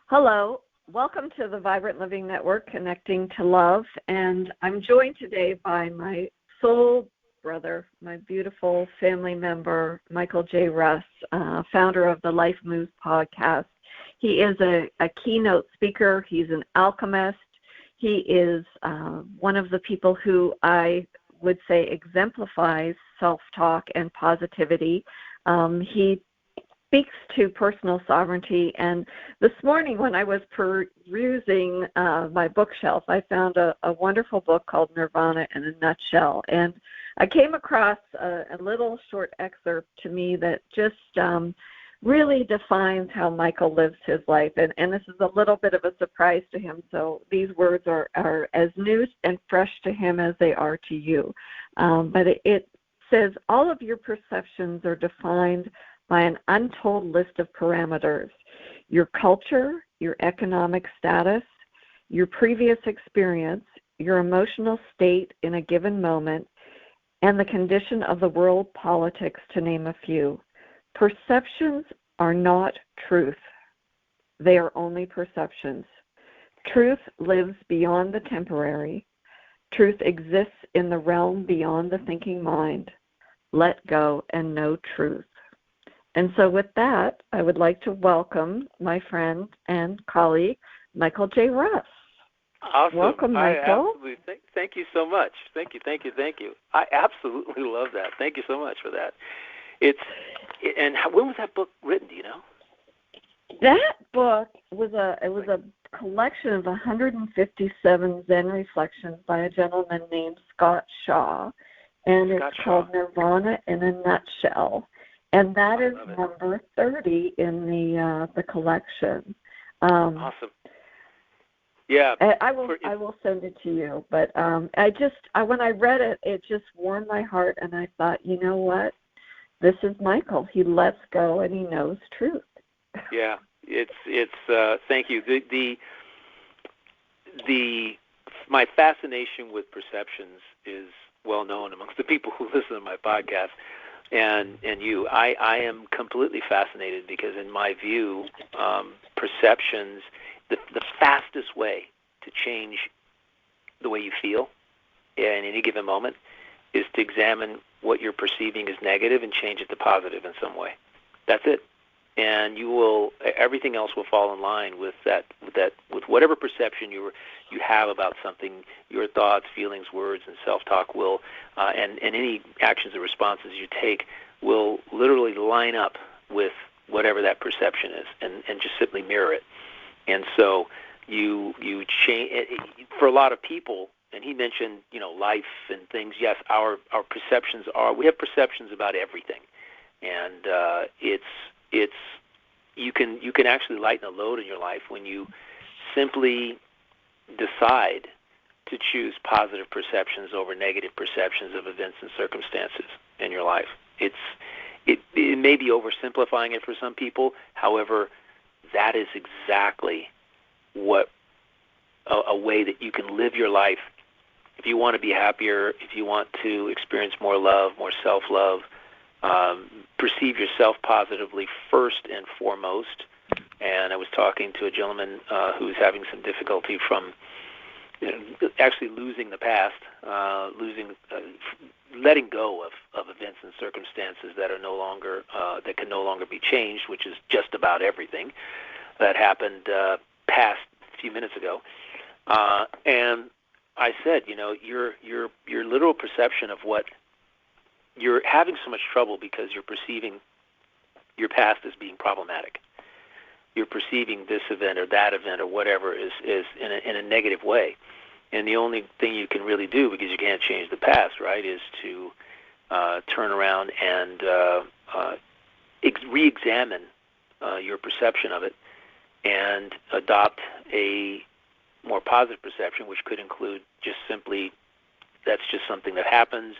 Hello, welcome to the Vibrant Living Network, Connecting to Love, and I'm joined today by my soul brother, my beautiful family member, Michael J. Russ, founder of the Life Moves podcast. He is a keynote speaker. He's an alchemist. He is one of the people who I would say exemplifies self-talk and positivity. He speaks to personal sovereignty, and this morning when I was perusing my bookshelf, I found a wonderful book called Nirvana in a Nutshell, and I came across a little short excerpt to me that just really defines how Michael lives his life, and this is a little bit of a surprise to him, so these words are as new and fresh to him as they are to you. But it says, all of your perceptions are defined by an untold list of parameters: your culture, your economic status, your previous experience, your emotional state in a given moment, and the condition of the world politics, to name a few. Perceptions are not truth. They are only perceptions. Truth lives beyond the temporary. Truth exists in the realm beyond the thinking mind. Let go and know truth. And so with that, I would like to welcome my friend and colleague, Michael J. Russ. Awesome. Welcome, Michael. Thank you so much. Thank you. I absolutely love that. Thank you so much for that. And when was that book written, do you know? That book was a collection of 157 Zen reflections by a gentleman named Scott Shaw, and it's called Nirvana in a Nutshell. And that is number 30 in the collection. Awesome. Yeah. I will send it to you. But when I read it, it just warmed my heart, and I thought, you know what? This is Michael. He lets go and he knows truth. Yeah. It's thank you. My fascination with perceptions is well known amongst the people who listen to my podcast. And you, I am completely fascinated because, in my view, perceptions, the fastest way to change the way you feel in any given moment is to examine what you're perceiving as negative and change it to positive in some way. That's it. And everything else will fall in line with with whatever perception you have about something. Your thoughts, feelings, words, and self-talk will, and any actions or responses you take will literally line up with whatever that perception is, and just simply mirror it. And so you change for a lot of people. And he mentioned, life and things. Yes, our perceptions we have perceptions about everything, and you can actually lighten a load in your life when you simply decide to choose positive perceptions over negative perceptions of events and circumstances in your life. It may be oversimplifying it for some people. However, that is exactly what a way that you can live your life. If you want to be happier, if you want to experience more love, more self-love, perceive yourself positively first and foremost. And I was talking to a gentleman who's having some difficulty from actually losing the past, letting go of events and circumstances that are no longer that can no longer be changed, which is just about everything that happened past a few minutes ago. And I said, your literal perception of what you're having so much trouble because you're perceiving your past as being problematic. You're perceiving this event or that event or whatever is in a negative way. And the only thing you can really do, because you can't change the past, right, is to turn around and re-examine your perception of it and adopt a more positive perception, which could include just simply that's just something that happens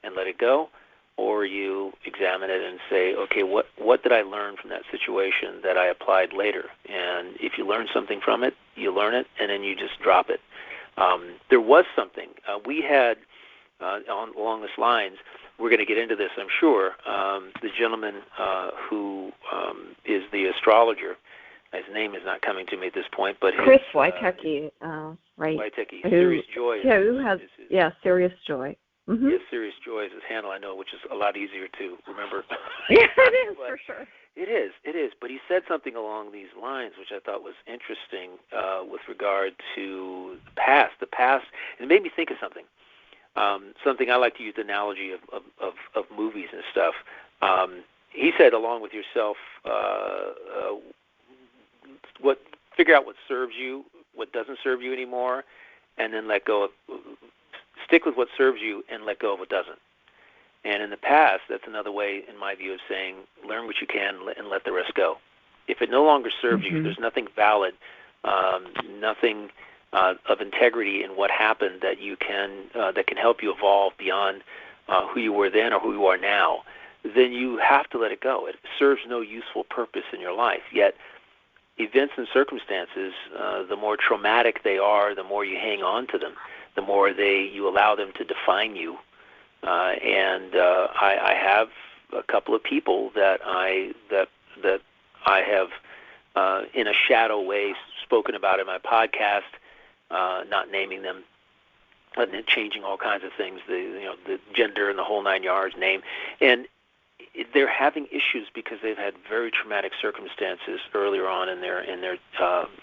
and let it go, or you examine it and say, okay, what did I learn from that situation that I applied later? And if you learn something from it, you learn it, and then you just drop it. There was something. We had, along this lines, we're going to get into this, I'm sure, the gentleman who is the astrologer his name is not coming to me at this point, but Chris Witecki, right? Witecki, Serious Joy. Yeah, who has Serious Joy. Mm-hmm. Yeah, Serious Joy is his handle, I know, which is a lot easier to remember. Yeah, it is, for sure. It is. But he said something along these lines, which I thought was interesting with regard to the past, and it made me think of something. Something I like to use the analogy of movies and stuff. He said, along with yourself, figure out what serves you, what doesn't serve you anymore, and then let go of. Stick with what serves you and let go of what doesn't. And in the past, that's another way, in my view, of saying learn what you can and let the rest go. If it no longer serves you, there's nothing valid, nothing of integrity in what happened that you can that can help you evolve beyond who you were then or who you are now, then you have to let it go. It serves no useful purpose in your life. Yet events and circumstances, the more traumatic they are, the more you hang on to them, the more you allow them to define you. I have a couple of people that I have in a shadow way spoken about in my podcast, not naming them, and then changing all kinds of things, the gender and the whole 9 yards, name, and they're having issues because they've had very traumatic circumstances earlier on in their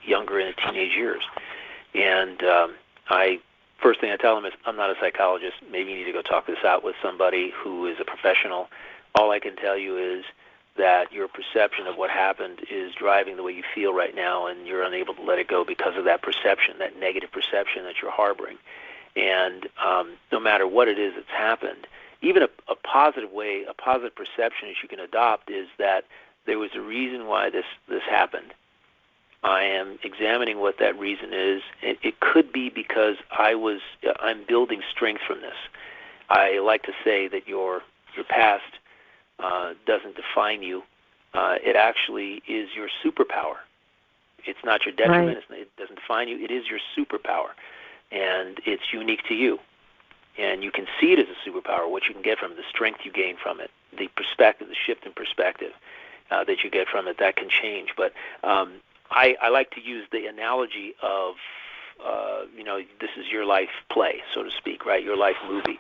younger and teenage years, and first thing I tell them is, I'm not a psychologist. Maybe you need to go talk this out with somebody who is a professional. All I can tell you is that your perception of what happened is driving the way you feel right now, and you're unable to let it go because of that perception, that negative perception that you're harboring. And no matter what it is that's happened, even a positive way, a positive perception that you can adopt is that there was a reason why this happened. I am examining what that reason is. It could be because I'm building strength from this. I like to say that your past doesn't define you. It actually is your superpower. It's not your detriment. Right. It doesn't define you. It is your superpower, and it's unique to you. And you can see it as a superpower, what you can get from it, the strength you gain from it, the perspective, the shift in perspective that you get from it, that can change. But I like to use the analogy of, this is your life play, so to speak, right? Your life movie.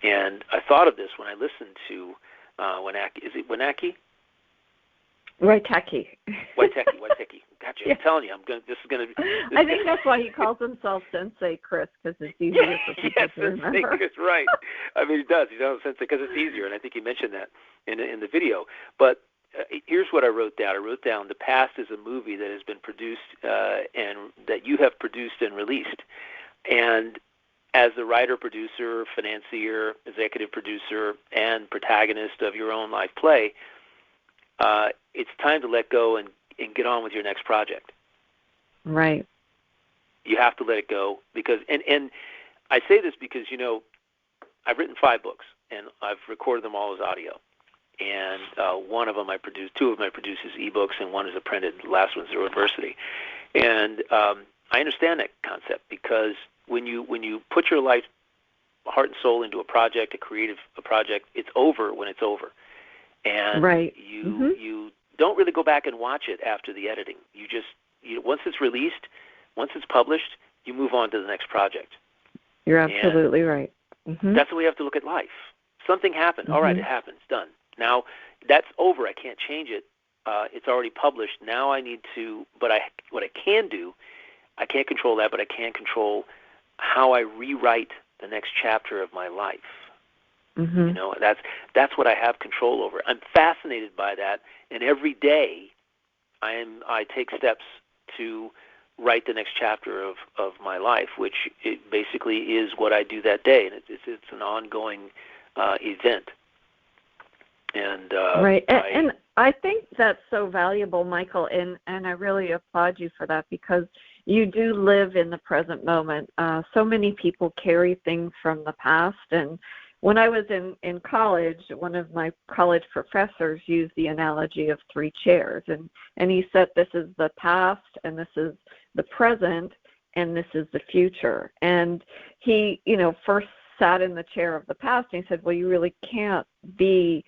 And I thought of this when I listened to Witecki. Is it Witecki? Witecki. Witecki. Gotcha. Yeah. I'm telling you, I think that's why he calls himself Sensei Chris, because it's easier for people to remember. Yes, Sensei Chris, right. I mean, he does. He does Sensei because it's easier, and I think he mentioned that in the video. But here's what I wrote down. I wrote down the past is a movie that has been produced and that you have produced and released. And as the writer, producer, financier, executive producer, and protagonist of your own life play, it's time to let go and get on with your next project. Right. You have to let it go because, and I say this because, I've written 5 books, and I've recorded them all as audio. And one of them I produced, 2 of them I produced as ebooks, and one is a printed. The last one's a University. And I understand that concept because when you put your life, heart and soul into a project, a project, it's over when it's over. And right. you don't really go back and watch it after the editing. You just once it's released, once it's published, you move on to the next project. You're absolutely right. Mm-hmm. That's the way you have to look at life. Something happened. All right, it happened. It's done. Now that's over. I can't change it. It's already published. Now I need to. But what I can do, I can't control that, but I can control how I rewrite the next chapter of my life. Mm-hmm. That's what I have control over. I'm fascinated by that, and every day I take steps to write the next chapter of my life, which it basically is what I do that day, and it's an ongoing event. And right, and I think that's so valuable, Michael, and I really applaud you for that because you do live in the present moment. So many people carry things from the past, and when I was in college, one of my college professors used the analogy of 3 chairs, and he said this is the past, and this is the present, and this is the future. And he, first sat in the chair of the past, and he said, well, you really can't be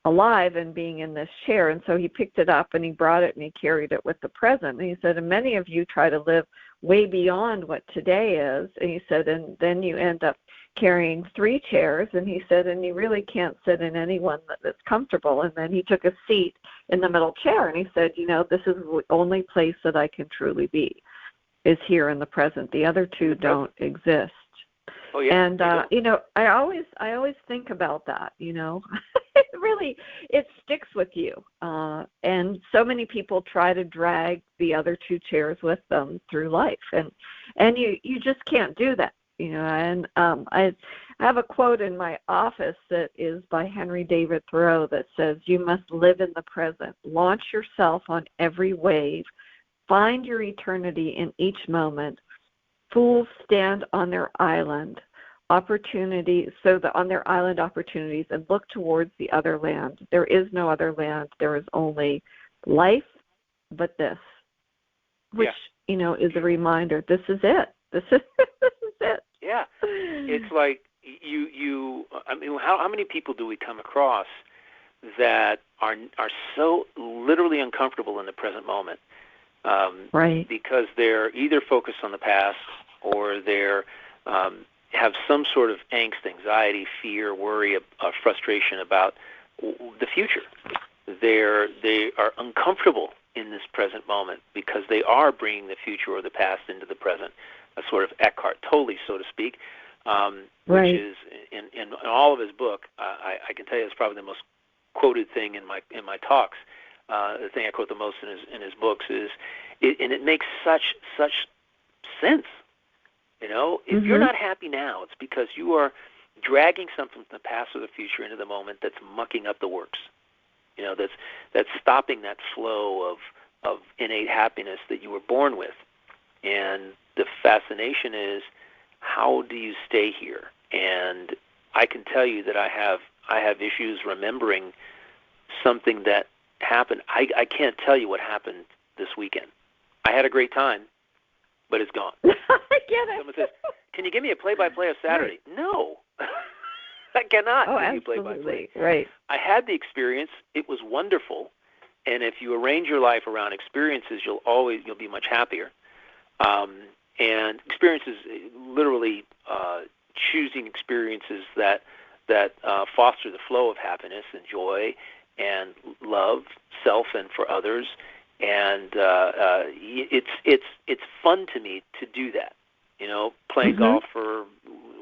alive and being in this chair. And so he picked it up and he brought it and he carried it with the present. And he said, and many of you try to live way beyond what today is. And he said, and then you end up carrying 3 chairs. And he said, and you really can't sit in any one that's comfortable. And then he took a seat in the middle chair and he said, this is the only place that I can truly be, is here in the present. The other 2 don't exist. Oh, yeah. And I always think about that. It sticks with you. And so many people try to drag the other 2 chairs with them through life, and you just can't do that. And I have a quote in my office that is by Henry David Thoreau that says, "You must live in the present. Launch yourself on every wave. Find your eternity in each moment. Fools stand on their island opportunities, on their island opportunities, and look towards the other land. There is no other land. There is only life, but this," which is a reminder. This is it. This is it. Yeah, it's like you. I mean, how many people do we come across that are so literally uncomfortable in the present moment? Right. Because they're either focused on the past or they're have some sort of angst, anxiety, fear, worry, frustration about the future. They are uncomfortable in this present moment because they are bringing the future or the past into the present, a sort of Eckhart Tolle, so to speak, which is in all of his book. I can tell you it's probably the most quoted thing in my talks. The thing I quote the most in his books is, and it makes such sense. If you're not happy now, it's because you are dragging something from the past or the future into the moment that's mucking up the works. That's stopping that flow of innate happiness that you were born with. And the fascination is, how do you stay here? And I can tell you that I have issues remembering something that happened. I can't tell you what happened this weekend. I had a great time, but it's gone. I get it. Someone says, "Can you give me a play-by-play of Saturday?" Right. No, I cannot give you play-by-play. Right. I had the experience. It was wonderful, and if you arrange your life around experiences, you'll be much happier. And experiences, literally choosing experiences that foster the flow of happiness and joy and love, self and for others. And it's fun to me to do that. Playing golf for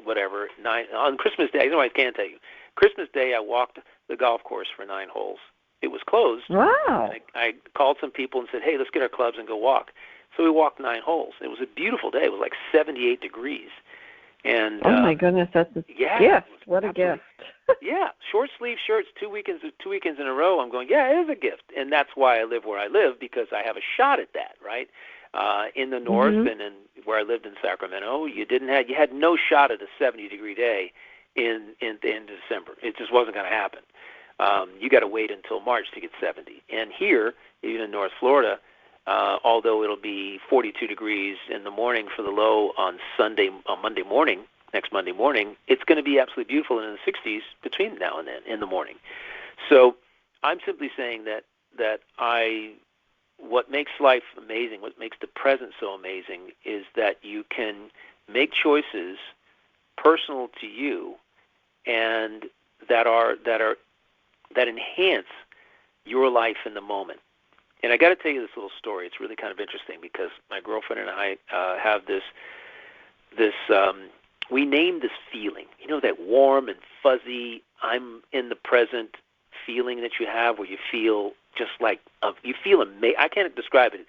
whatever, on Christmas Day. I can't tell you. Christmas Day, I walked the golf course for 9 holes. It was closed. Wow. And I called some people and said, "Hey, let's get our clubs and go walk." So we walked 9 holes. It was a beautiful day. It was like 78 degrees. And oh my goodness, that's a gift! What a gift! Yeah, short sleeve shirts, 2 weekends in a row. I'm going, yeah, it is a gift, and that's why I live where I live, because I have a shot at that, right? In the north and in where I lived in Sacramento, you had no shot at a 70-degree day in December. It just wasn't going to happen. You got to wait until March to get 70. And here, even in North Florida, although it'll be 42 degrees in the morning for the low on Monday morning, next Monday morning, it's going to be absolutely beautiful in the 60s between now and then in the morning. So I'm simply saying that what makes life amazing, what makes the present so amazing, is that you can make choices personal to you and that enhance your life in the moment. And I got to tell you this little story. It's really kind of interesting because my girlfriend and I have this. We named this feeling. That warm and fuzzy, I'm in the present feeling that you have, where you feel just like you feel amazing. I can't describe it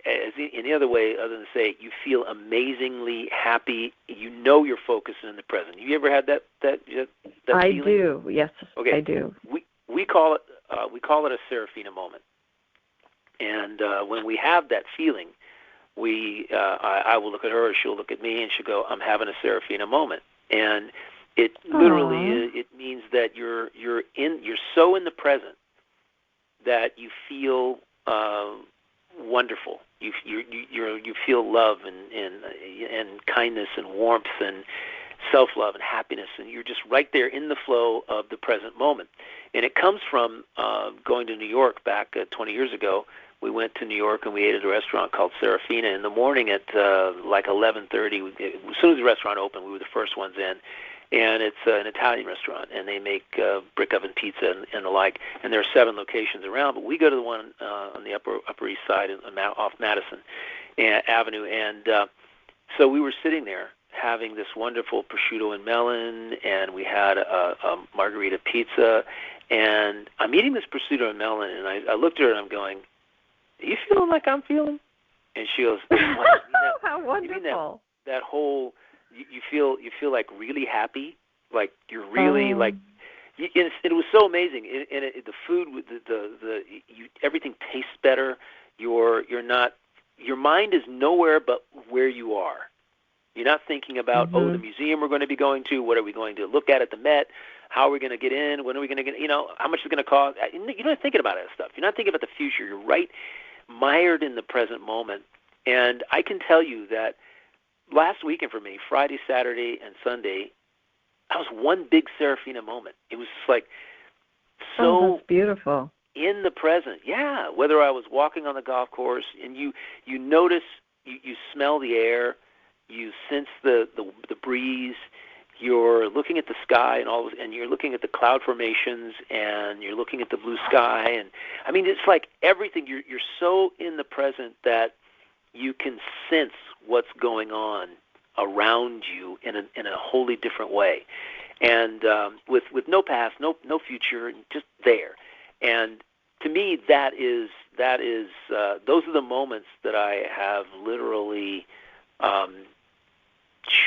as any other way other than to say you feel amazingly happy. You're focused in the present. You ever had that feeling? I do. Yes, okay. I do. We call it a Serafina moment. And when we have that feeling, I will look at her, she'll look at me, and she'll go, "I'm having a Serafina moment." And it literally it means that you're so in the present that you feel wonderful. You feel love and kindness and warmth and self-love and happiness, and you're just right there in the flow of the present moment. And it comes from going to New York back 20 years ago. We went to New York and we ate at a restaurant called Serafina in the morning at like 11:30. As soon as the restaurant opened, we were the first ones in. And it's an Italian restaurant, and they make brick oven pizza and the like. And there are 7 locations around, but we go to the one on the Upper East Side off Madison Avenue. And so we were sitting there having this wonderful prosciutto and melon, and we had a margarita pizza. And I'm eating this prosciutto and melon, and I looked at her and I'm going, "Are you feeling like I'm feeling?" And she goes, "How wonderful!" That whole you feel like really happy, like you're really like. It was so amazing, and the food, everything tastes better. Your mind is nowhere but where you are. You're not thinking about the museum we're going to be going to. What are we going to look at the Met? How are we going to get in? When are we going to get? How much is it going to cost? You're not thinking about that stuff. You're not thinking about the future. You're right mired in the present moment. And I can tell you that last weekend for me, Friday, Saturday, and Sunday, that was one big Serafina moment. It was like so that's beautiful. In the present. Yeah, whether I was walking on the golf course and you notice, you smell the air, you sense the breeze, you're looking at the sky and you're looking at the cloud formations and you're looking at the blue sky, and I mean it's like everything. You're so in the present that you can sense what's going on around you in a wholly different way, and with no past, no future, just there. And to me, that is those are the moments that I have literally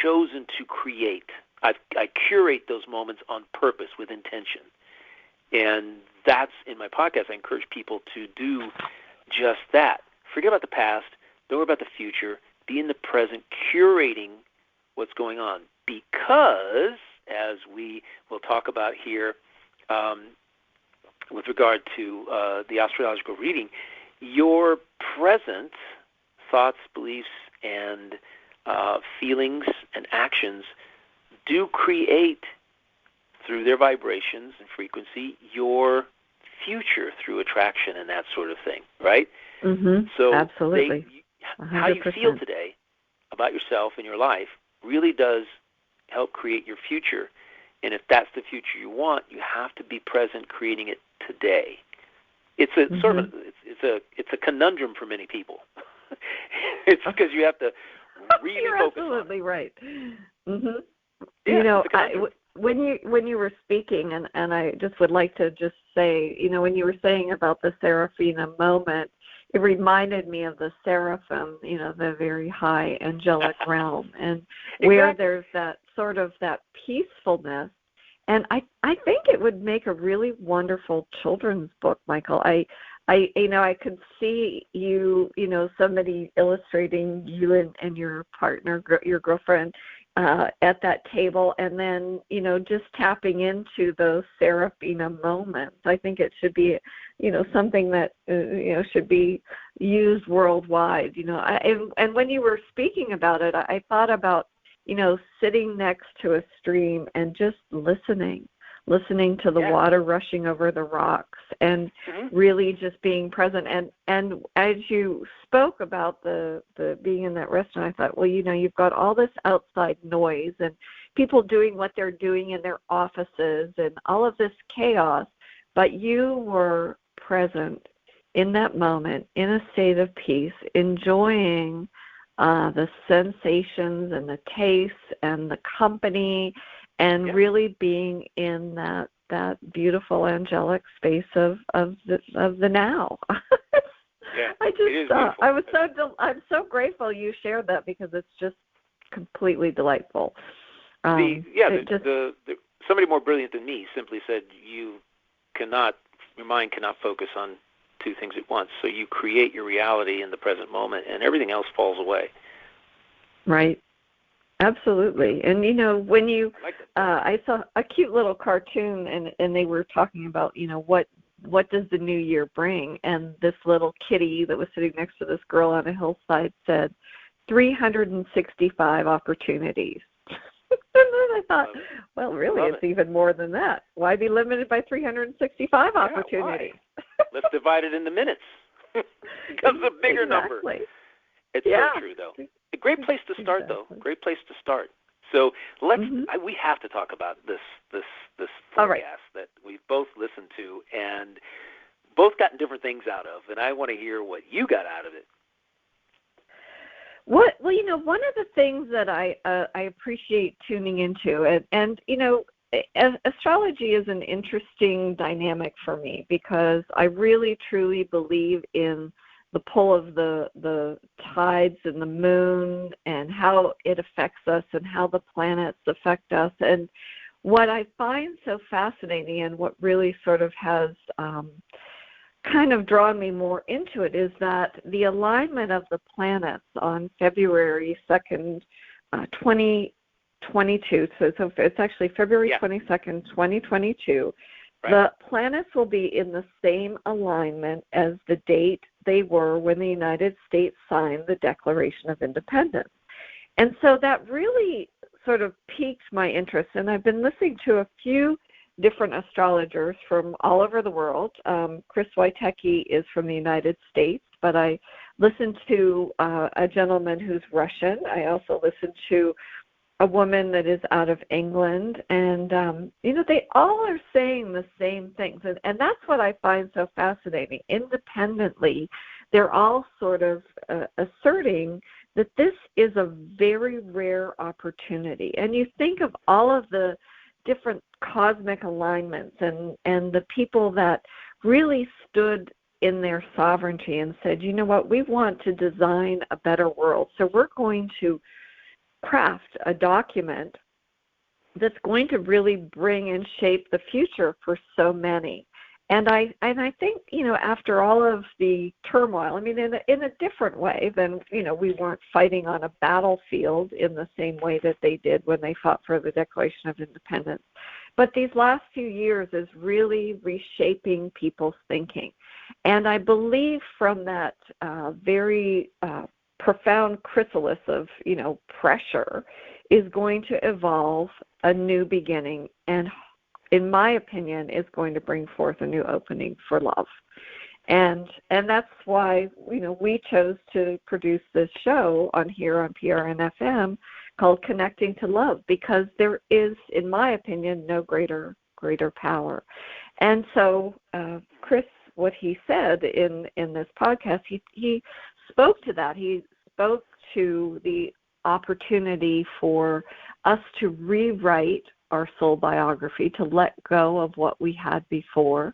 chosen to create. I curate those moments on purpose with intention, and that's in my podcast. I encourage people to do just that. Forget about the past. Don't worry about the future. Be in the present, curating what's going on. Because, as we will talk about here with regard to the astrological reading, your present thoughts, beliefs, and feelings and actions do create, through their vibrations and frequency, your future through attraction and that sort of thing, right? Mm-hmm. So absolutely. How you feel today about yourself and your life really does help create your future. And if that's the future you want, you have to be present creating it today. It's a sort of it's a conundrum for many people. It's because you have to really You're focus absolutely on it. Right. Mm-hmm. Yeah, when you were speaking, and I just would like to just say, when you were saying about the Serafina moment, it reminded me of the seraphim, the very high angelic realm, and where there's that sort of that peacefulness. And I think it would make a really wonderful children's book, Michael. I could see you, somebody illustrating you and your partner, your girlfriend, at that table, and then, just tapping into those Serafina moments. I think it should be, something that, should be used worldwide, and when you were speaking about it, I thought about, sitting next to a stream and just listening to the water rushing over the rocks, and really just being present. And as you spoke about the being in that restaurant, I thought, well, you've got all this outside noise and people doing what they're doing in their offices and all of this chaos, but you were present in that moment in a state of peace, enjoying the sensations and the tastes and the company, and really being in that beautiful angelic space of the now. I'm so grateful you shared that, because it's just completely delightful. Somebody more brilliant than me simply said your mind cannot focus on two things at once. So you create your reality in the present moment, and everything else falls away. Right. Absolutely. And, when I saw a cute little cartoon, and they were talking about, what does the new year bring? And this little kitty that was sitting next to this girl on a hillside said, 365 opportunities. then I thought, well, really, it's even more than that. Why be limited by 365 opportunities? Let's divide it into minutes. Becomes a bigger number. It's so true, though. A great place to start, though. Great place to start. So we have to talk about this forecast that we've both listened to and both gotten different things out of, and I want to hear what you got out of it. Well, one of the things that I appreciate tuning into, and astrology is an interesting dynamic for me because I really truly believe in the pull of the tides and the moon and how it affects us and how the planets affect us. And what I find so fascinating and what really sort of has kind of drawn me more into it is that the alignment of the planets on February 2nd, 2022, so it's actually February 22nd, 2022, the planets will be in the same alignment as the date they were when the United States signed the Declaration of Independence. And so that really sort of piqued my interest, and I've been listening to a few different astrologers from all over the world. Chris Wojtecki is from the United States, but I listened to a gentleman who's Russian. I also listened to a woman that is out of England, and they all are saying the same things, and that's what I find so fascinating. Independently, they're all sort of asserting that this is a very rare opportunity. And you think of all of the different cosmic alignments and the people that really stood in their sovereignty and said, you know what, we want to design a better world. So we're going to craft a document that's going to really bring and shape the future for so many. And I think, after all of the turmoil, I mean, in a different way than, we weren't fighting on a battlefield in the same way that they did when they fought for the Declaration of Independence. But these last few years is really reshaping people's thinking. And I believe from that very profound chrysalis of, pressure is going to evolve a new beginning, and in my opinion, is going to bring forth a new opening for love. And that's why, we chose to produce this show on PRN FM called Connecting to Love, because there is, in my opinion, no greater power. And so Chris, what he said in this podcast, he spoke to that. He spoke to the opportunity for us to rewrite our soul biography, to let go of what we had before,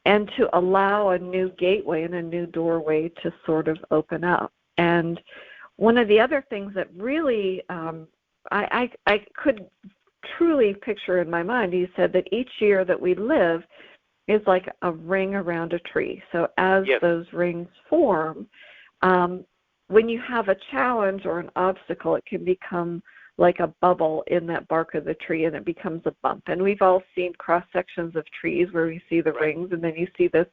and to allow a new gateway and a new doorway to sort of open up. And one of the other things that really I could truly picture in my mind, he said that each year that we live is like a ring around a tree. So as those rings form, when you have a challenge or an obstacle, it can become like a bubble in that bark of the tree, and it becomes a bump. And we've all seen cross-sections of trees where we see the rings, and then you see this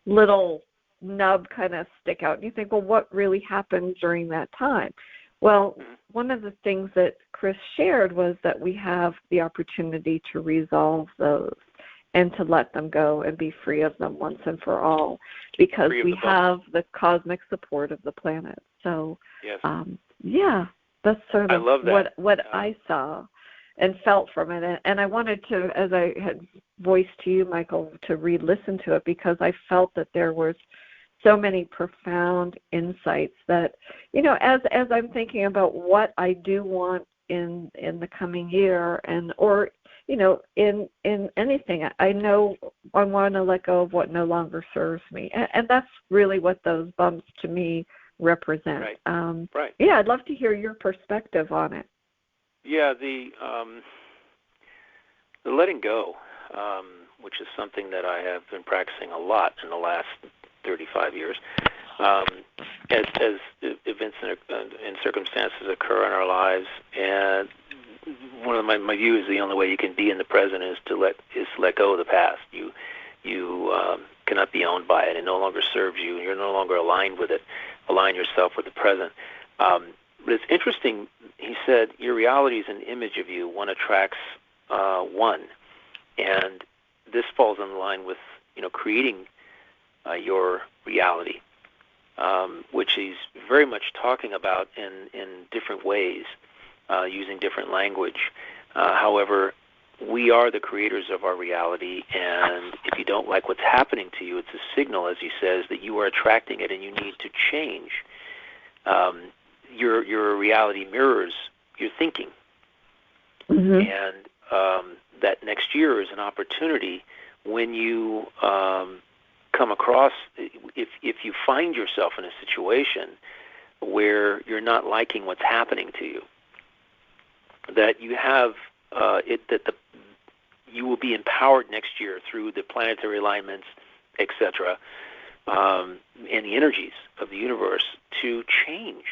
little nub kind of stick out. And you think, well, what really happened during that time? Well, one of the things that Chris shared was that we have the opportunity to resolve those and to let them go and be free of them once and for all, because we have the cosmic support of the planet. So, that's sort of what I saw and felt from it. And I wanted to, as I had voiced to you, Michael, to re-listen to it, because I felt that there was so many profound insights that, as I'm thinking about what I do want in the coming year, or in anything, I know I want to let go of what no longer serves me. And that's really what those bumps to me represent. I'd love to hear your perspective on it. Yeah, the letting go, which is something that I have been practicing a lot in the last 35 years. As events and circumstances occur in our lives, and one of my view is the only way you can be in the present is to let go of the past. You cannot be owned by it. It no longer serves you. You're no longer aligned with it. Align yourself with the present. But it's interesting, he said, your reality is an image of you. One attracts one. And this falls in line with, creating your reality, which he's very much talking about in different ways, using different language. However, we are the creators of our reality, and if you don't like what's happening to you, it's a signal, as he says, that you are attracting it and you need to change. Your reality mirrors your thinking. Mm-hmm. And that next year is an opportunity when you come across, if you find yourself in a situation where you're not liking what's happening to you, that you have you will be empowered next year through the planetary alignments, etc., and the energies of the universe to change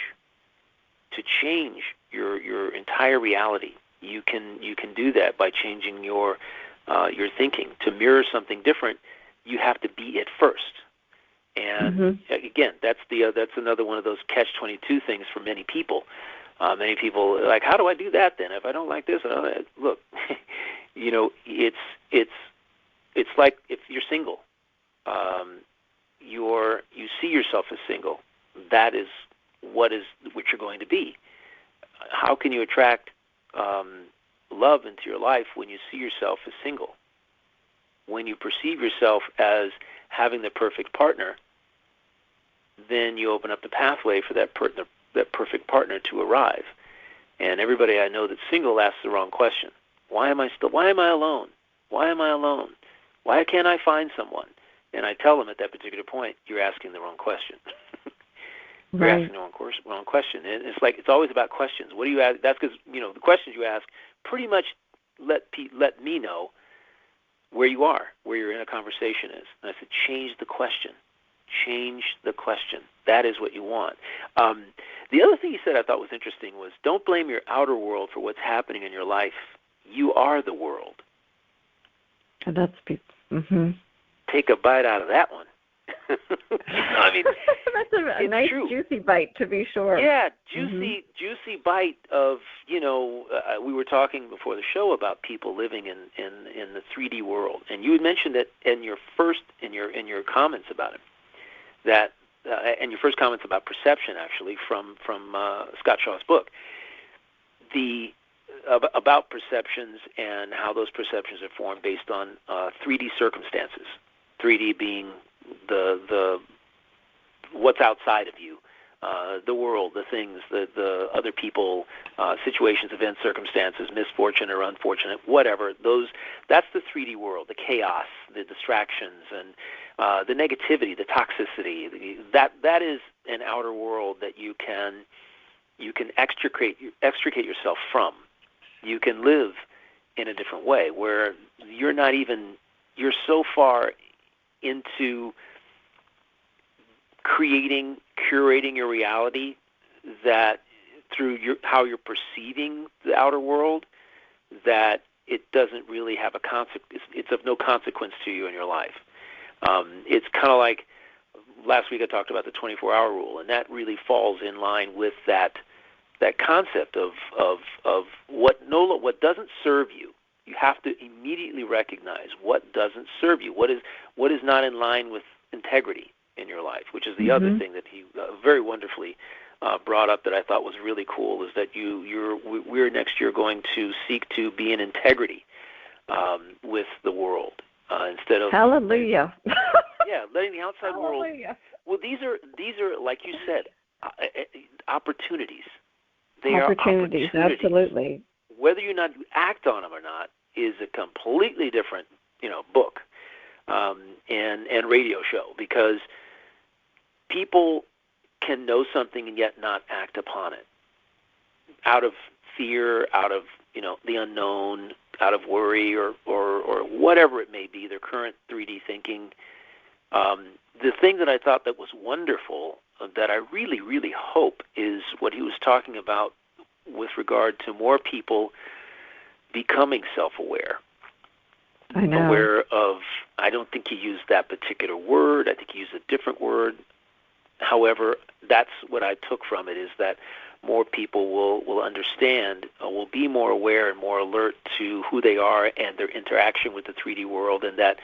your entire reality. You can do that by changing your thinking. To mirror something different, you have to be it first. And again, that's another one of those catch-22 things for many people. Many people are like, how do I do that then? If I don't like this, look, it's like if you're single, you see yourself as single. That is what you're going to be. How can you attract love into your life when you see yourself as single? When you perceive yourself as having the perfect partner, then you open up the pathway for that perfect partner to arrive. And everybody I know that's single asks the wrong question. Why am I alone? Why am I alone? Why can't I find someone? And I tell them at that particular point, you're asking the wrong question. You're asking the wrong question. And it's always about questions. What do you ask? That's because, the questions you ask pretty much let me know where you are, where your inner conversation is. And I said, change the question. Change the question. That is what you want. The other thing he said I thought was interesting was, don't blame your outer world for what's happening in your life. You are the world. And that's Take a bite out of that one. I mean, that's a nice true. Juicy bite, to be sure. Yeah, juicy bite of, we were talking before the show about people living in the 3D world, and you had mentioned that in your comments about it, that and your first comments about perception, actually, from Scott Shaw's book, about perceptions and how those perceptions are formed based on 3D circumstances. 3D being the what's outside of you, the world, the things, the other people, situations, events, circumstances, misfortune or unfortunate, whatever. That's the 3D world, the chaos, the distractions, and the negativity, the toxicity. That is an outer world that you can extricate yourself from. You can live in a different way where you're so far into curating your reality that through how you're perceiving the outer world, that it doesn't really have a consequence. It's of no consequence to you in your life. It's kind of like last week I talked about the 24-hour rule, and that really falls in line with that concept of what doesn't serve you. You have to immediately recognize what doesn't serve you, what is not in line with integrity in your life, which is the other thing that he very wonderfully brought up that I thought was really cool, is that we're next year going to seek to be in integrity with the world instead of hallelujah. Letting the outside world. Well, these are like you said, opportunities. They are opportunities, absolutely. Whether you act on them or not is a completely different, book and radio show, because people can know something and yet not act upon it out of fear, out of the unknown, out of worry or whatever it may be, their current 3D thinking. The thing that I thought that was wonderful, that I really, really hope, is what he was talking about with regard to more people becoming self-aware. I know. Aware of, I don't think he used that particular word. I think he used a different word. However, that's what I took from it, is that more people will understand, will be more aware and more alert to who they are and their interaction with the 3D world, and that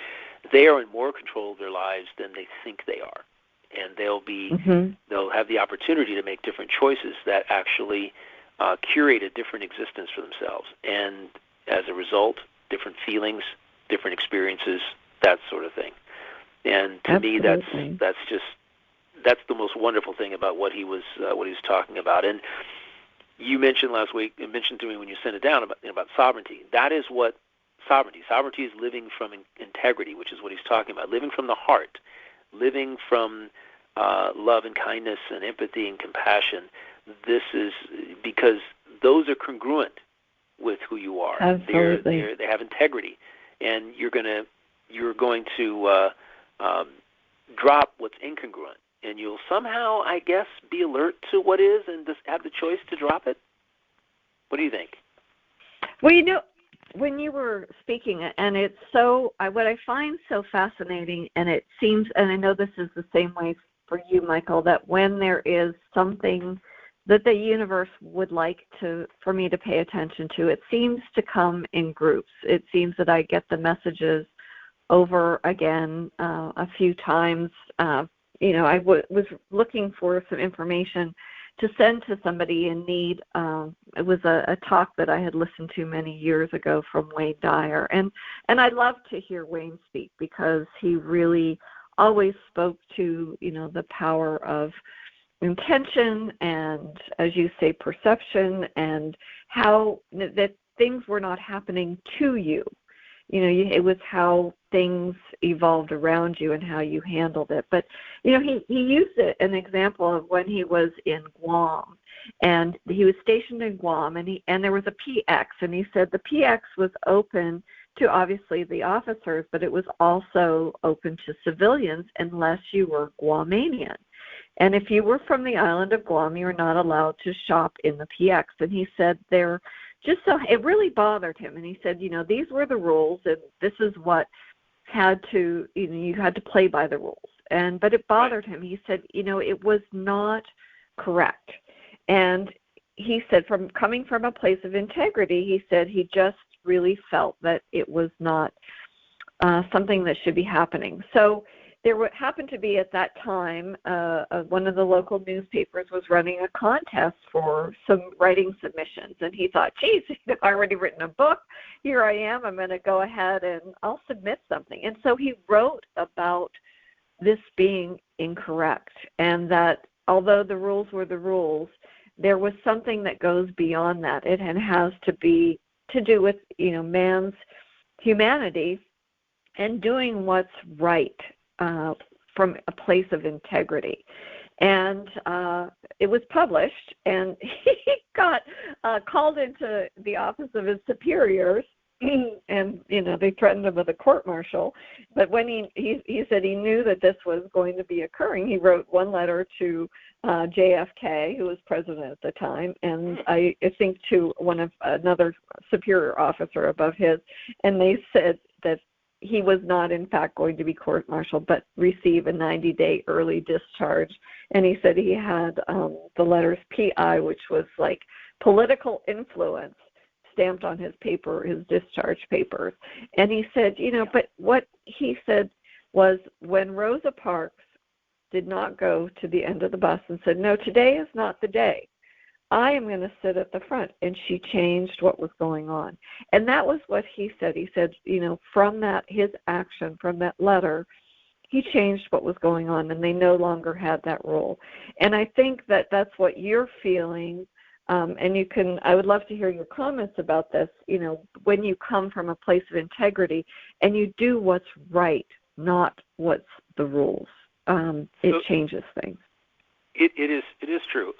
they are in more control of their lives than they think they are. And they'll have the opportunity to make different choices that actually curate a different existence for themselves. And as a result, different feelings, different experiences, that sort of thing. And to me, that's the most wonderful thing about what he was talking about. And you mentioned last week, and mentioned to me when you sent it down about sovereignty. That is what sovereignty is living from integrity, which is what he's talking about, living from the heart, living from love and kindness and empathy and compassion. This is because those are congruent with who you are. Absolutely. They have integrity, and you're going to drop what's incongruent, and you'll somehow, I guess, be alert to what is, and just have the choice to drop it. What do you think? Well, you know, when you were speaking, and it's so, what I find so fascinating, and it seems, and I know this is the same way for you, Michael, that when there is something that the universe would like for me to pay attention to, it seems to come in groups. It seems that I get the messages over again a few times. I was looking for some information to send to somebody in need. It was a talk that I had listened to many years ago from Wayne Dyer. And I love to hear Wayne speak because he really always spoke to, the power of intention and, as you say, perception, and how that things were not happening to you. It was how things evolved around you and how you handled it. But, he used an example of when he was in Guam, and he was stationed in Guam, and there was a PX, and he said the PX was open to obviously the officers, but it was also open to civilians unless you were Guamanian. And if you were from the island of Guam, you were not allowed to shop in the PX. And he said it really bothered him. And he said, these were the rules, and this is what had to, you had to play by the rules. But it bothered him. He said, it was not correct. And he said, coming from a place of integrity, he said he just really felt that it was not something that should be happening. So there happened to be at that time, one of the local newspapers was running a contest for some writing submissions. And he thought, geez, I've already written a book. Here I am. I'm going to go ahead and I'll submit something. And so he wrote about this being incorrect, and that although the rules were the rules, there was something that goes beyond that. It has to do with, man's humanity and doing what's right. From a place of integrity. And it was published, and he got called into the office of his superiors, and, they threatened him with a court-martial. But when he said he knew that this was going to be occurring, he wrote one letter to JFK, who was president at the time, and I think to another superior officer above his, and they said that he was not, in fact, going to be court-martialed, but receive a 90-day early discharge. And he said he had the letters PI, which was like political influence, stamped on his paper, his discharge papers. And he said, but what he said was when Rosa Parks did not go to the end of the bus and said, no, today is not the day. I am going to sit at the front. And she changed what was going on. And that was what he said. He said, from that, his action, from that letter, he changed what was going on, and they no longer had that role. And I think that that's what you're feeling. And I would love to hear your comments about this, when you come from a place of integrity and you do what's right, not what's the rules. It changes things. It is true.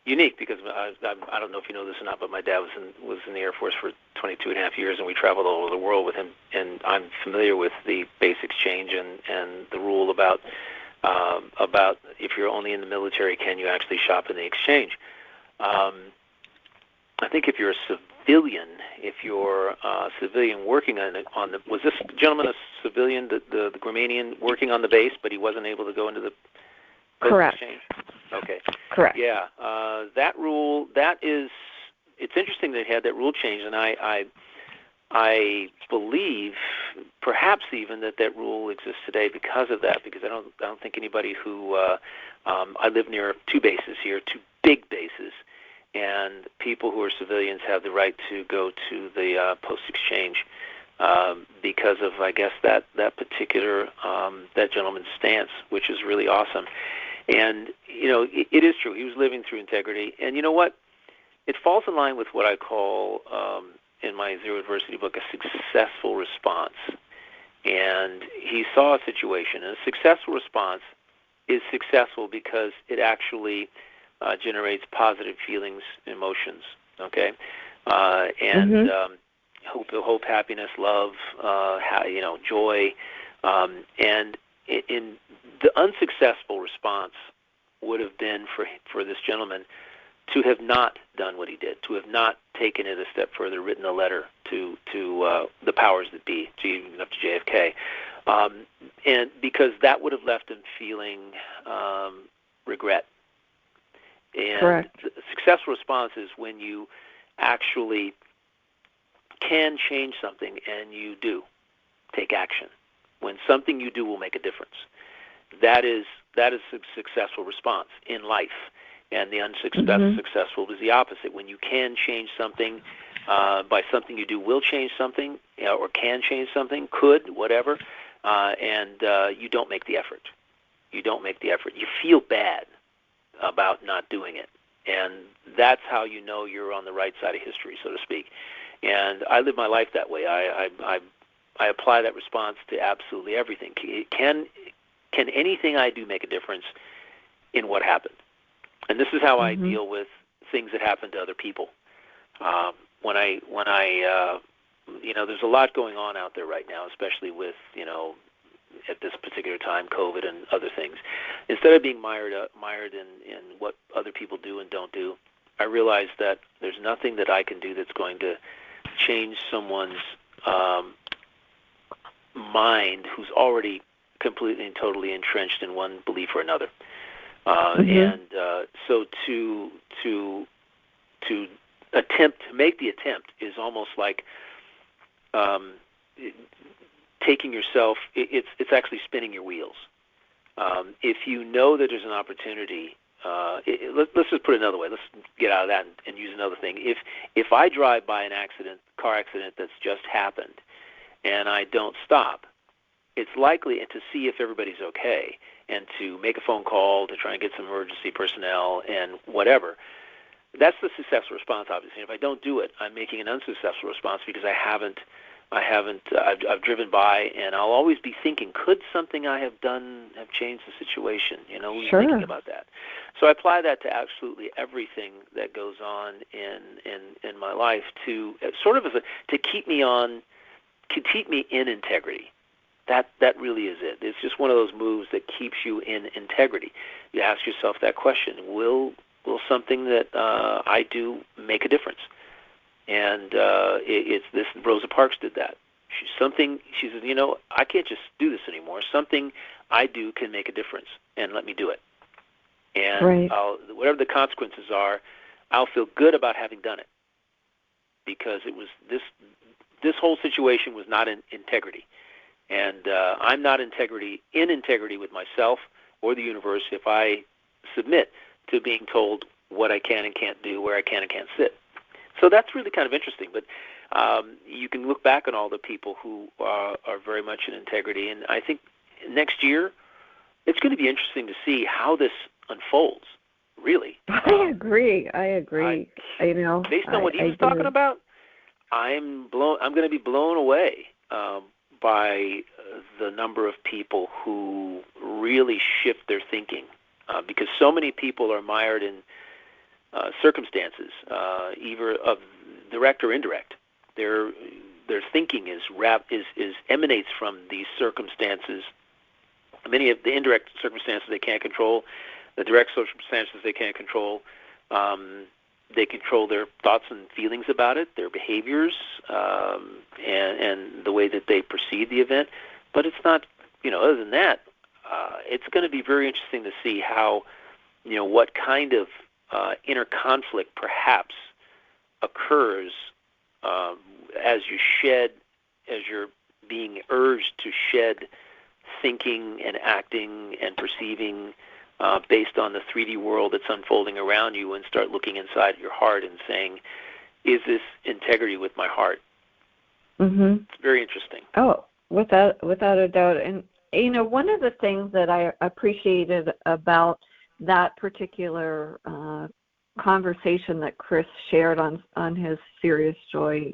Unique, because I don't know if you know this or not, but my dad was in the Air Force for 22 and a half years, and we traveled all over the world with him, and I'm familiar with the base exchange and the rule about if you're only in the military, can you actually shop in the exchange? I think if you're a civilian working on the was this gentleman a civilian, the Guamanian working on the base, but he wasn't able to go into the Correct. exchange? Okay. Correct. Yeah. That rule, it's interesting they had that rule change, and I believe perhaps even that rule exists today because of that, because I don't think anybody who, I live near two bases here, two big bases, and people who are civilians have the right to go to the post-exchange because of, I guess, that particular, that gentleman's stance, which is really awesome. And, it is true. He was living through integrity. And you know what? It falls in line with what I call, in my Zero Adversity book, a successful response. And he saw a situation, and a successful response is successful because it actually generates positive feelings, emotions, okay? And hope, happiness, love, joy. And in the unsuccessful response would have been for this gentleman to have not done what he did, to have not taken it a step further, written a letter to the powers that be, even up to JFK, and because that would have left him feeling regret. And Correct. The successful response is when you actually can change something and you do take action. When something you do will make a difference. That is a successful response in life. And the unsuccessful is the opposite. When you can change something by something you do will change something, or can change something, could, whatever, and you don't make the effort. You don't make the effort. You feel bad about not doing it. And that's how you know you're on the right side of history, so to speak. And I live my life that way. I apply that response to absolutely everything. Can anything I do make a difference in what happened? And this is how I deal with things that happen to other people. When I there's a lot going on out there right now, especially with, at this particular time, COVID and other things. Instead of being mired in what other people do and don't do, I realize that there's nothing that I can do that's going to change someone's mind who's already completely and totally entrenched in one belief or another. And so to make the attempt is almost like taking yourself. It's actually spinning your wheels. If you know that there's an opportunity, let's just put it another way. Let's get out of that and use another thing. If I drive by an car accident that's just happened, and I don't stop, it's likely to see if everybody's okay and to make a phone call to try and get some emergency personnel and whatever. That's the successful response, obviously. And if I don't do it, I'm making an unsuccessful response because I've driven by, and I'll always be thinking, could something I have done have changed the situation? Sure. Thinking about that. So I apply that to absolutely everything that goes on in my life to sort of to keep me in integrity. That really is it. It's just one of those moves that keeps you in integrity. You ask yourself that question: Will something that I do make a difference? And it's this. Rosa Parks did that. She says, I can't just do this anymore. Something I do can make a difference, and let me do it. And whatever the consequences are, I'll feel good about having done it, because it was this whole situation was not in integrity. And I'm not in integrity with myself or the universe if I submit to being told what I can and can't do, where I can and can't sit. So that's really kind of interesting. But you can look back on all the people who are very much in integrity. And I think next year it's going to be interesting to see how this unfolds, really. I agree. Based on what he was talking about, I'm going to be blown away by the number of people who really shift their thinking, because so many people are mired in circumstances, either of direct or indirect. Their thinking emanates from these circumstances. Many of the indirect circumstances they can't control, the direct circumstances they can't control. They control their thoughts and feelings about it, their behaviors, and the way that they perceive the event. But it's not, other than that, it's going to be very interesting to see how what kind of inner conflict perhaps occurs as you're being urged to shed thinking and acting and perceiving based on the 3D world that's unfolding around you, and start looking inside your heart and saying, is this integrity with my heart? Mm-hmm. It's very interesting. Oh, without a doubt. And, one of the things that I appreciated about that particular conversation that Chris shared on his Serious Joy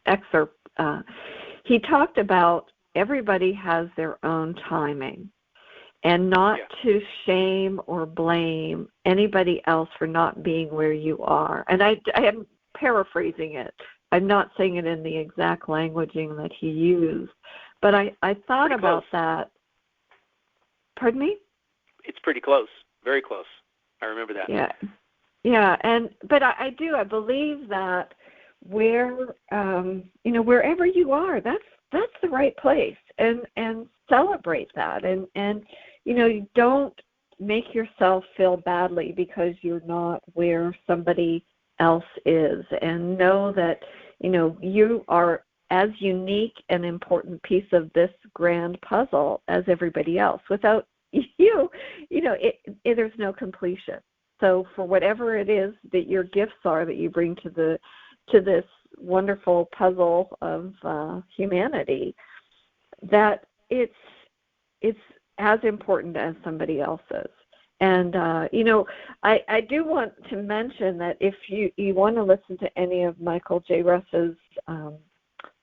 excerpt, he talked about everybody has their own timing, and not to shame or blame anybody else for not being where you are. And I am paraphrasing it. I'm not saying it in the exact languaging that he used, but I thought about that. Pardon me? It's pretty close, very close. I remember that. Yeah, but I believe that wherever you are, that's the right place, and celebrate that, and you don't make yourself feel badly because you're not where somebody else is, and know that you are as unique and important piece of this grand puzzle as everybody else. Without you, there's no completion. So for whatever it is that your gifts are that you bring to this wonderful puzzle of humanity, that it's as important as somebody else's. And I do want to mention that if you want to listen to any of Michael J. Russ's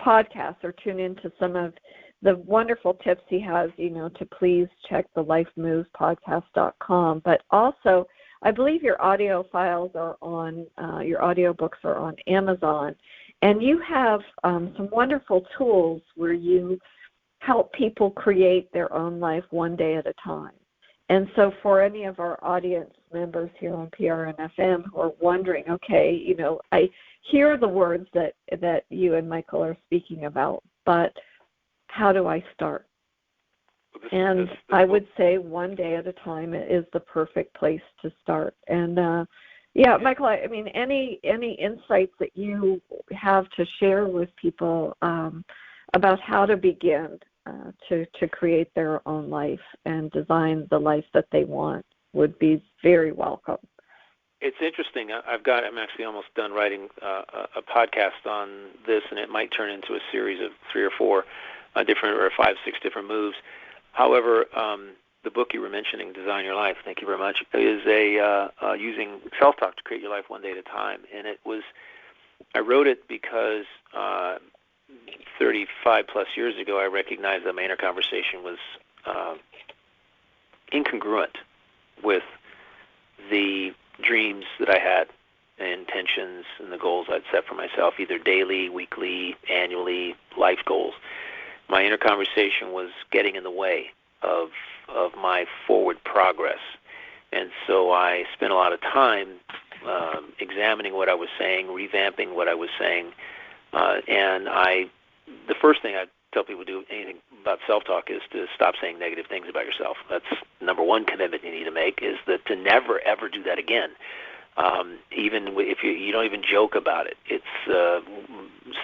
podcasts, or tune into some of the wonderful tips he has, to please check the lifemovespodcast.com. But also, I believe your audio files are on, your audiobooks are on Amazon, and you have some wonderful tools where you help people create their own life one day at a time. And so for any of our audience members here on PRN-FM who are wondering, okay, I hear the words that you and Michael are speaking about, but how do I start? And I would say one day at a time is the perfect place to start. And Michael, I mean, any insights that you have to share with people about how to begin to create their own life and design the life that they want would be very welcome. It's interesting. I'm actually almost done writing a podcast on this, and it might turn into a series of 3 or 4 different, or 5, 6 different moves. However, the book you were mentioning, Design Your Life, thank you very much, is using self-talk to create your life one day at a time. And I wrote it because 35 plus years ago, I recognized that my inner conversation was incongruent with the dreams that I had, and intentions and the goals I'd set for myself, either daily, weekly, annually, life goals. My inner conversation was getting in the way of my forward progress. And so I spent a lot of time examining what I was saying, revamping what I was saying, and the first thing I tell people to do anything about self-talk is to stop saying negative things about yourself. That's number one commitment you need to make, is that to never, ever do that again. Even if you don't even joke about it. It's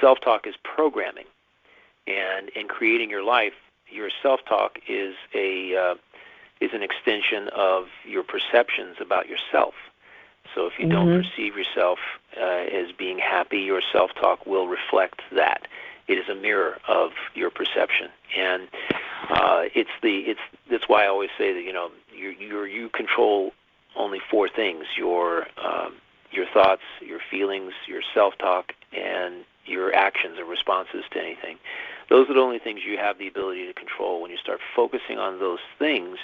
self-talk is programming. And in creating your life, your self-talk is an extension of your perceptions about yourself. So if you don't perceive yourself as being happy, your self-talk will reflect that. It is a mirror of your perception, and that's why I always say that you control only 4 things: your thoughts, your feelings, your self-talk, and your actions or responses to anything. Those are the only things you have the ability to control. When you start focusing on those things,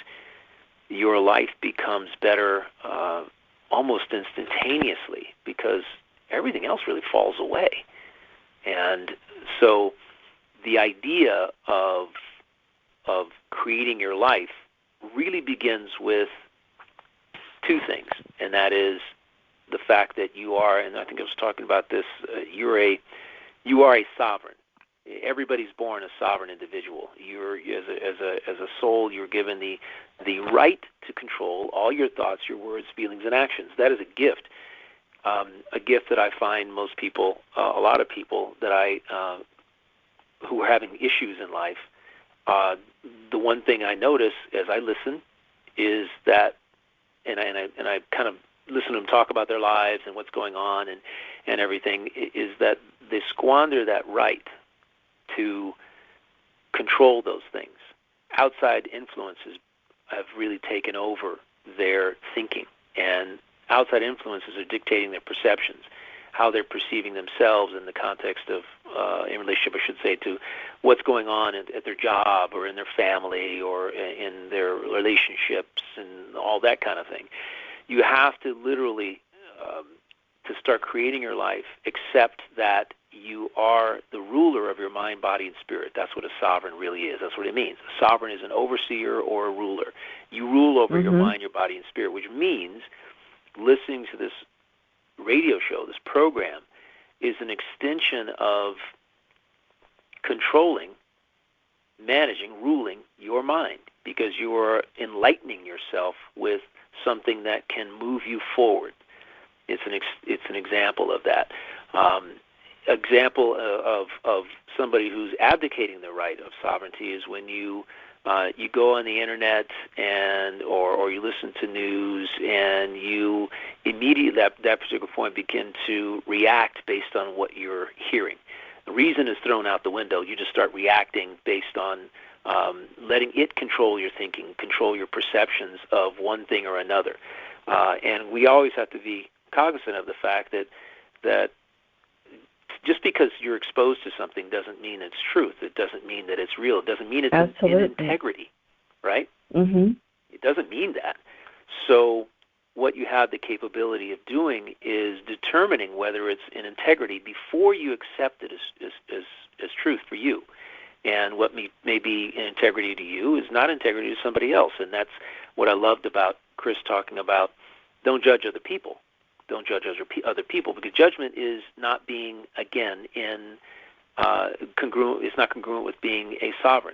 your life becomes better almost instantaneously, because everything else really falls away. And so the idea of creating your life really begins with 2 things, and that is the fact that you are, and I think I was talking about this, you are a sovereign. everybody's born a sovereign individual. You're as a soul, you're given the right to control all your thoughts, your words, feelings, and actions. That is a gift that I find most people, a lot of people that who are having issues in life. The one thing I notice as I listen is that, and I kind of listen to them talk about their lives and what's going on and everything, is that they squander that right to control those things. Outside influences have really taken over their thinking, and outside influences are dictating their perceptions, how they're perceiving themselves in the context of, in relationship, I should say, to what's going on at their job or in their family or in their relationships and all that kind of thing. You have to literally, to start creating your life, accept that you are the ruler of your mind, body, and spirit. That's what a sovereign really is. That's what it means. A sovereign is an overseer or a ruler. You rule over your mind, your body, and spirit, which means listening to this radio show, this program, is an extension of controlling, managing, ruling your mind, because you are enlightening yourself with something that can move you forward. It's an example of that. Example of somebody who's abdicating the right of sovereignty is when you go on the internet or you listen to news and you immediately at that particular point begin to react based on what you're hearing. The reason is thrown out the window. You just start reacting based on letting it control your thinking, control your perceptions of one thing or another. And we always have to be cognizant of the fact that just because you're exposed to something doesn't mean it's truth. It doesn't mean that it's real. It doesn't mean it's in integrity, right? Mm-hmm. It doesn't mean that. So what you have the capability of doing is determining whether it's in integrity before you accept it as truth for you. And what may be in integrity to you is not integrity to somebody else. And that's what I loved about Chris talking about. Don't judge other people. Don't judge other people, because judgment is not being, again, congruent. It's not congruent with being a sovereign.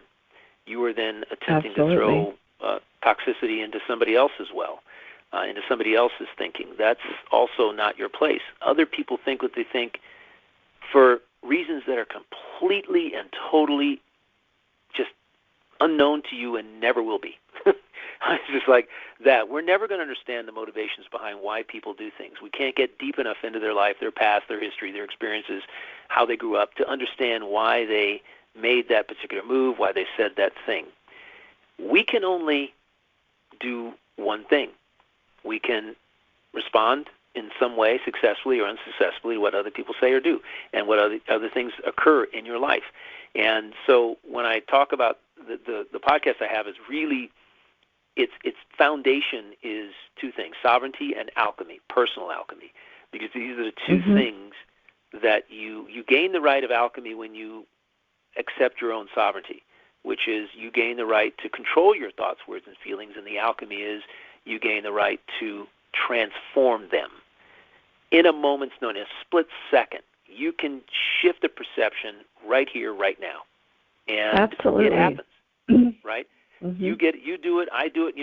You are then attempting to throw toxicity into somebody else as well, into somebody else's thinking. That's also not your place. Other people think what they think for reasons that are completely and totally just unknown to you and never will be. It's just like that. We're never going to understand the motivations behind why people do things. We can't get deep enough into their life, their past, their history, their experiences, how they grew up to understand why they made that particular move, why they said that thing. We can only do one thing. We can respond in some way, successfully or unsuccessfully, what other people say or do, and what other things occur in your life. And so when I talk about the podcast I have is really, its foundation is two things: sovereignty and alchemy, personal alchemy, because these are the two things that you gain the right of alchemy when you accept your own sovereignty, which is you gain the right to control your thoughts, words, and feelings, and the alchemy is you gain the right to transform them. In a moment's notice, a split second, you can shift the perception right here, right now. And absolutely, it happens, right? You do it, I do it.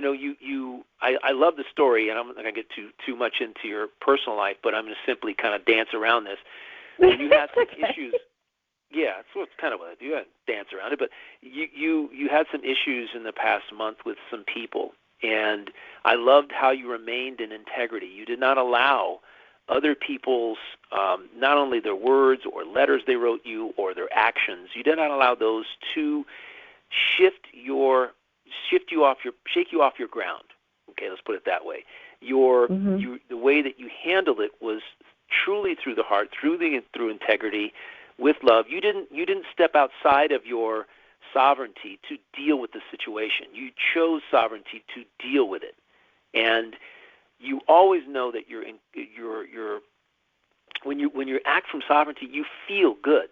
I love the story, and I'm not going to get too much into your personal life, but I'm going to simply kind of dance around this. When you had some issues, that's kind of what I do. I dance around it, but you had some issues in the past month with some people, and I loved how you remained in integrity. You did not allow other people's, not only their words or letters they wrote you or their actions, you did not allow those to shake you off your ground. Okay, let's put it that way. The way that you handled it was truly through the heart, through integrity, with love. You didn't step outside of your sovereignty to deal with the situation. You chose sovereignty to deal with it, and you always know that when you act from sovereignty, you feel good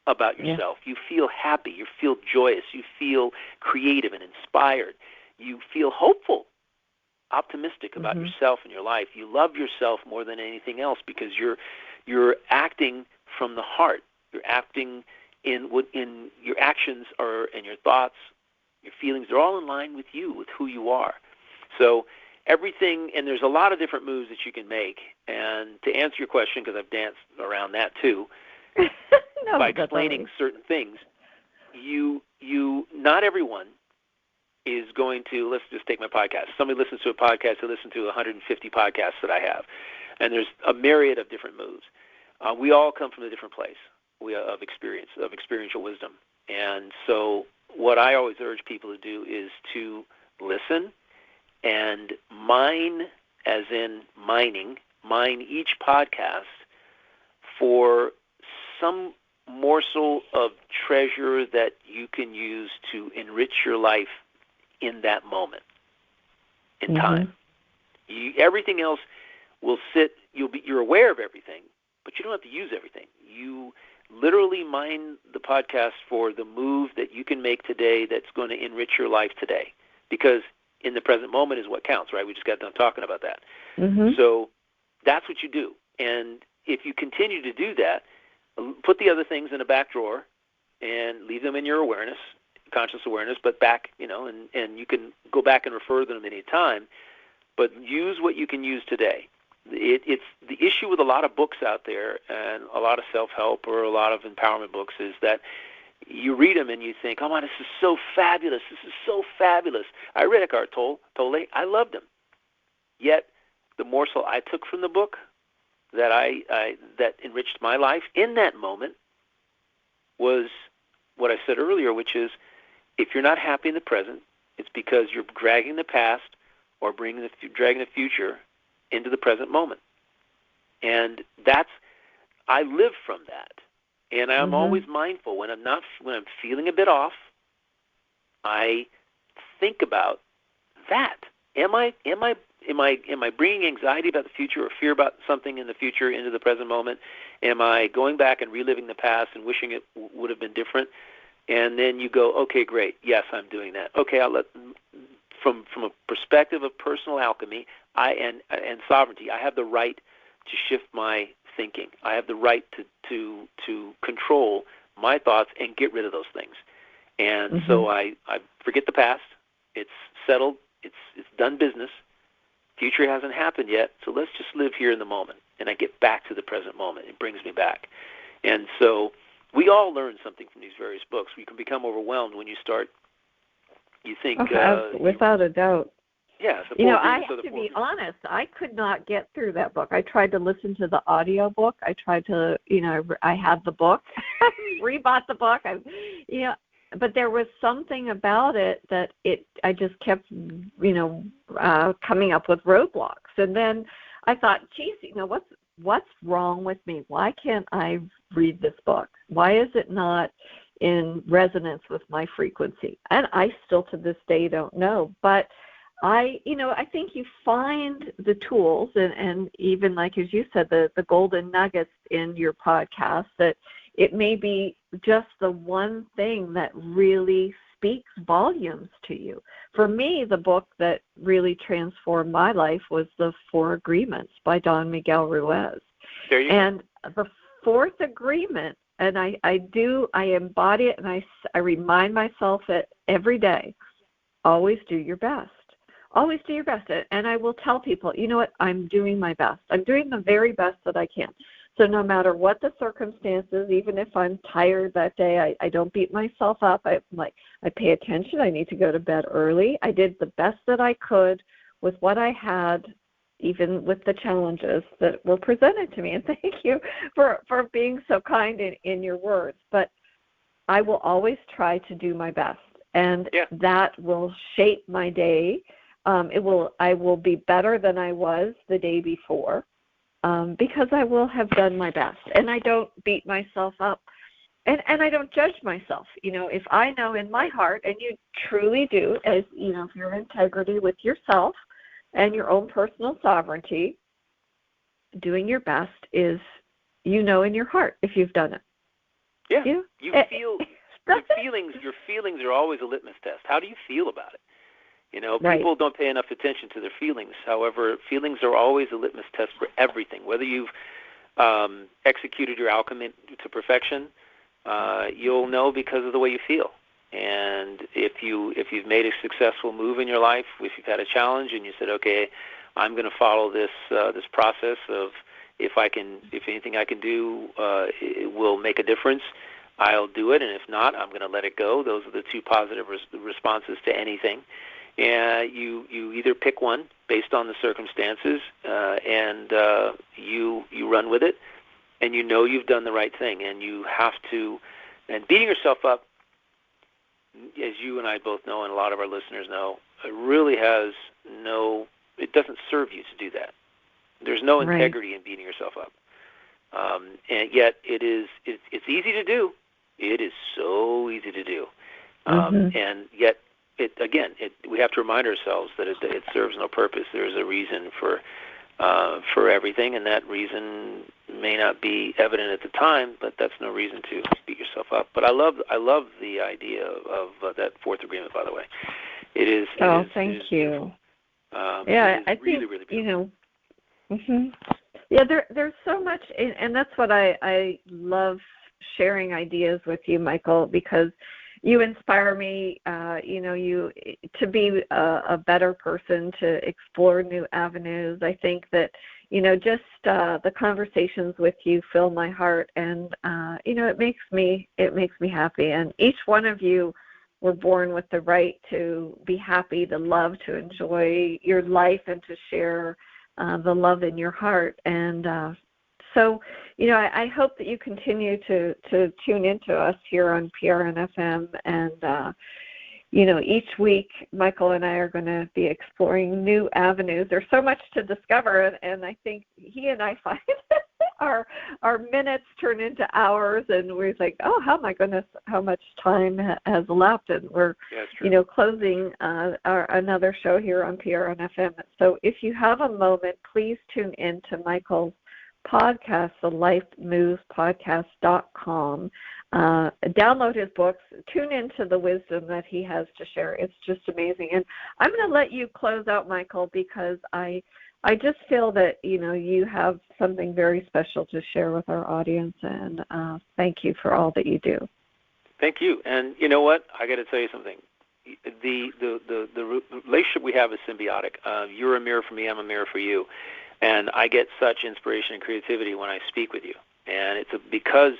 about yourself. You feel happy. You feel joyous. You feel creative and inspired. You feel hopeful, optimistic about yourself and your life. You love yourself more than anything else because you're acting from the heart. You're acting in your actions and your thoughts, your feelings, they're all in line with you, with who you are. So everything, and there's a lot of different moves that you can make. And to answer your question, because I've danced around that too, no, by explaining certain things, not everyone is going to, let's just take my podcast. Somebody listens to a podcast, they listen to 150 podcasts that I have, and there's a myriad of different moves. We all come from a different place of experience, of experiential wisdom. And so what I always urge people to do is to listen and mine, as in mine each podcast for some morsel of treasure that you can use to enrich your life in that moment in time. Everything else will sit. You're aware of everything, but you don't have to use everything. You literally mine the podcast for the move that you can make today that's going to enrich your life today, because in the present moment is what counts, right? We just got done talking about that. So that's what you do. And if you continue to do that, put the other things in a back drawer and leave them in your awareness, conscious awareness, but back, and you can go back and refer to them any time, but use what you can use today. It's the issue with a lot of books out there and a lot of self-help or a lot of empowerment books is that you read them and you think, oh, man, this is so fabulous. This is so fabulous. I read Eckhart Tolle. I loved him. Yet the morsel I took from the book that that enriched my life in that moment was what I said earlier, which is if you're not happy in the present, it's because you're dragging the past or dragging the future into the present moment. And I live from that. And I'm always mindful when I'm feeling a bit off, I think about that. Am I bringing anxiety about the future or fear about something in the future into the present moment? Am I going back and reliving the past and wishing it would have been different? And then you go, okay, great. Yes, I'm doing that. Okay, from a perspective of personal alchemy and sovereignty, I have the right to shift my thinking. I have the right to control my thoughts and get rid of those things. And so I forget the past. It's settled. It's done business. Future hasn't happened yet, so let's just live here in the moment. And I get back to the present moment. It brings me back. And so we all learn something from these various books. We can become overwhelmed when you think... without a doubt. Yeah. I have to be honest. I could not get through that book. I tried to listen to the audio book. I tried to, I had the book. I rebought the book. But there was something about it that I just kept, coming up with roadblocks. And then I thought, geez, what's wrong with me? Why can't I read this book? Why is it not in resonance with my frequency? And I still to this day don't know. But I think you find the tools and even like as you said, the golden nuggets in your podcast, that it may be just the one thing that really speaks volumes to you. For me, the book that really transformed my life was The Four Agreements by Don Miguel Ruiz. And the fourth agreement, and I embody it, and I remind myself it every day, always do your best. Always do your best. And I will tell people, you know what, I'm doing my best. I'm doing the very best that I can. So no matter what the circumstances, even if I'm tired that day, I don't beat myself up. I pay attention. I need to go to bed early. I did the best that I could with what I had, even with the challenges that were presented to me. And thank you for being so kind in your words. But I will always try to do my best. And that will shape my day. I will be better than I was the day before because I will have done my best. And I don't beat myself up. And I don't judge myself. If I know in my heart, and you truly do, as if you're in integrity with yourself and your own personal sovereignty, doing your best is, in your heart if you've done it. Yeah. You feel your feelings are always a litmus test. How do you feel about it? People don't pay enough attention to their feelings. However, feelings are always a litmus test for everything. Whether you've executed your alchemy to perfection, you'll know because of the way you feel. And if you've made a successful move in your life, if you've had a challenge and you said, okay, I'm going to follow this process of if anything I can do it will make a difference, I'll do it, and if not, I'm going to let it go. Those are the two positive responses to anything. And you either pick one based on the circumstances, and you run with it, and you know you've done the right thing. And you have to, and beating yourself up, as you and I both know, and a lot of our listeners know, it really it doesn't serve you to do that. There's no integrity in beating yourself up. And yet it's easy to do. It is so easy to do. And yet, we have to remind ourselves that it serves no purpose. There's a reason for everything, and that reason may not be evident at the time, but that's no reason to beat yourself up. But I love the idea of that fourth agreement, by the way. Thank you. I think really beautiful. Yeah, there's so much, and that's what I love sharing ideas with you, Michael, because you inspire me, to be a better person, to explore new avenues. I think that, just the conversations with you fill my heart, and it makes me happy. And each one of you were born with the right to be happy, to love, to enjoy your life, and to share the love in your heart. And so, I hope that you continue to tune into us here on PRN FM. And, each week, Michael and I are going to be exploring new avenues. There's so much to discover, and I think he and I find our minutes turn into hours, and we're like, oh, my goodness, how much time has elapsed, and we're, closing another show here on PRN FM. So if you have a moment, please tune in to Michael's podcast, the lifemovespodcast.com. Download his books, tune into the wisdom that he has to share. It's just amazing. And I'm going to let you close out, Michael, because I just feel that, you have something very special to share with our audience, and thank you for all that you do. Thank you. And you know what? I got to tell you something. The relationship we have is symbiotic. You're a mirror for me, I'm a mirror for you. And I get such inspiration and creativity when I speak with you. And it's because,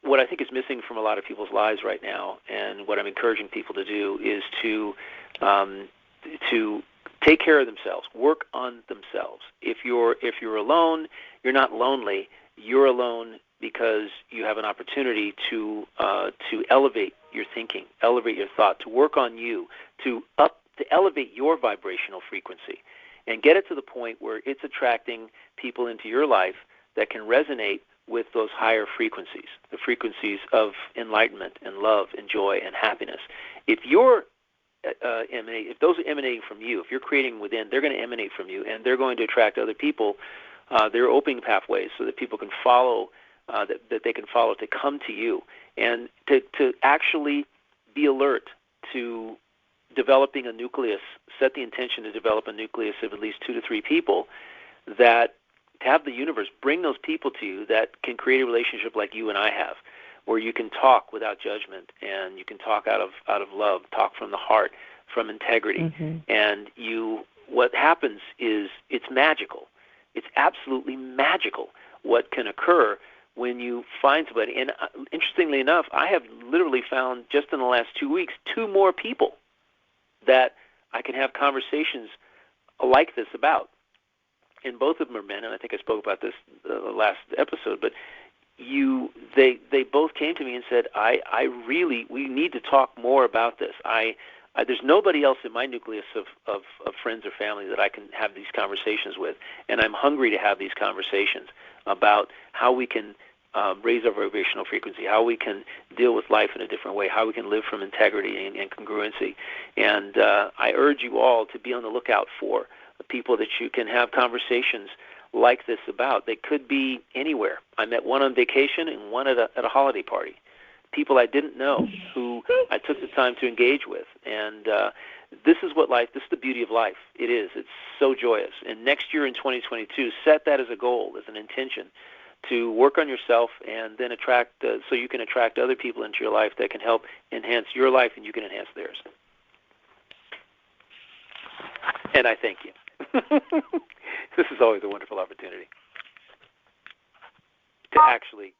what I think is missing from a lot of people's lives right now, and what I'm encouraging people to do, is to take care of themselves, work on themselves. If you're alone, you're not lonely. You're alone because you have an opportunity to elevate your thinking, elevate your thought, to work on you, to elevate your vibrational frequency, and get it to the point where it's attracting people into your life that can resonate with those higher frequencies, the frequencies of enlightenment and love and joy and happiness. If those are emanating from you, if you're creating within, they're going to emanate from you, and they're going to attract other people. They're opening pathways so that people can follow, that they can follow to come to you, and to actually be alert to developing a nucleus, set the intention to develop a nucleus of at least 2 to 3 people that have the universe bring those people to you that can create a relationship like you and I have, where you can talk without judgment, and you can talk out of love, talk from the heart, from integrity. And what happens is it's magical. It's absolutely magical what can occur when you find somebody. And interestingly enough, I have literally found just in the last 2 weeks 2 more people that I can have conversations like this about. And both of them are men, and I think I spoke about this last episode, but they both came to me and said, we need to talk more about this. There's nobody else in my nucleus of friends or family that I can have these conversations with, and I'm hungry to have these conversations about how we can raise our vibrational frequency, how we can deal with life in a different way, how we can live from integrity and congruency. And I urge you all to be on the lookout for people that you can have conversations like this about. They could be anywhere. I met one on vacation and one at a holiday party. People I didn't know who I took the time to engage with. And this is the beauty of life. It is. It's so joyous. And next year in 2022, set that as a goal, as an intention, to work on yourself and then attract, so you can attract other people into your life that can help enhance your life and you can enhance theirs. And I thank you. This is always a wonderful opportunity to actually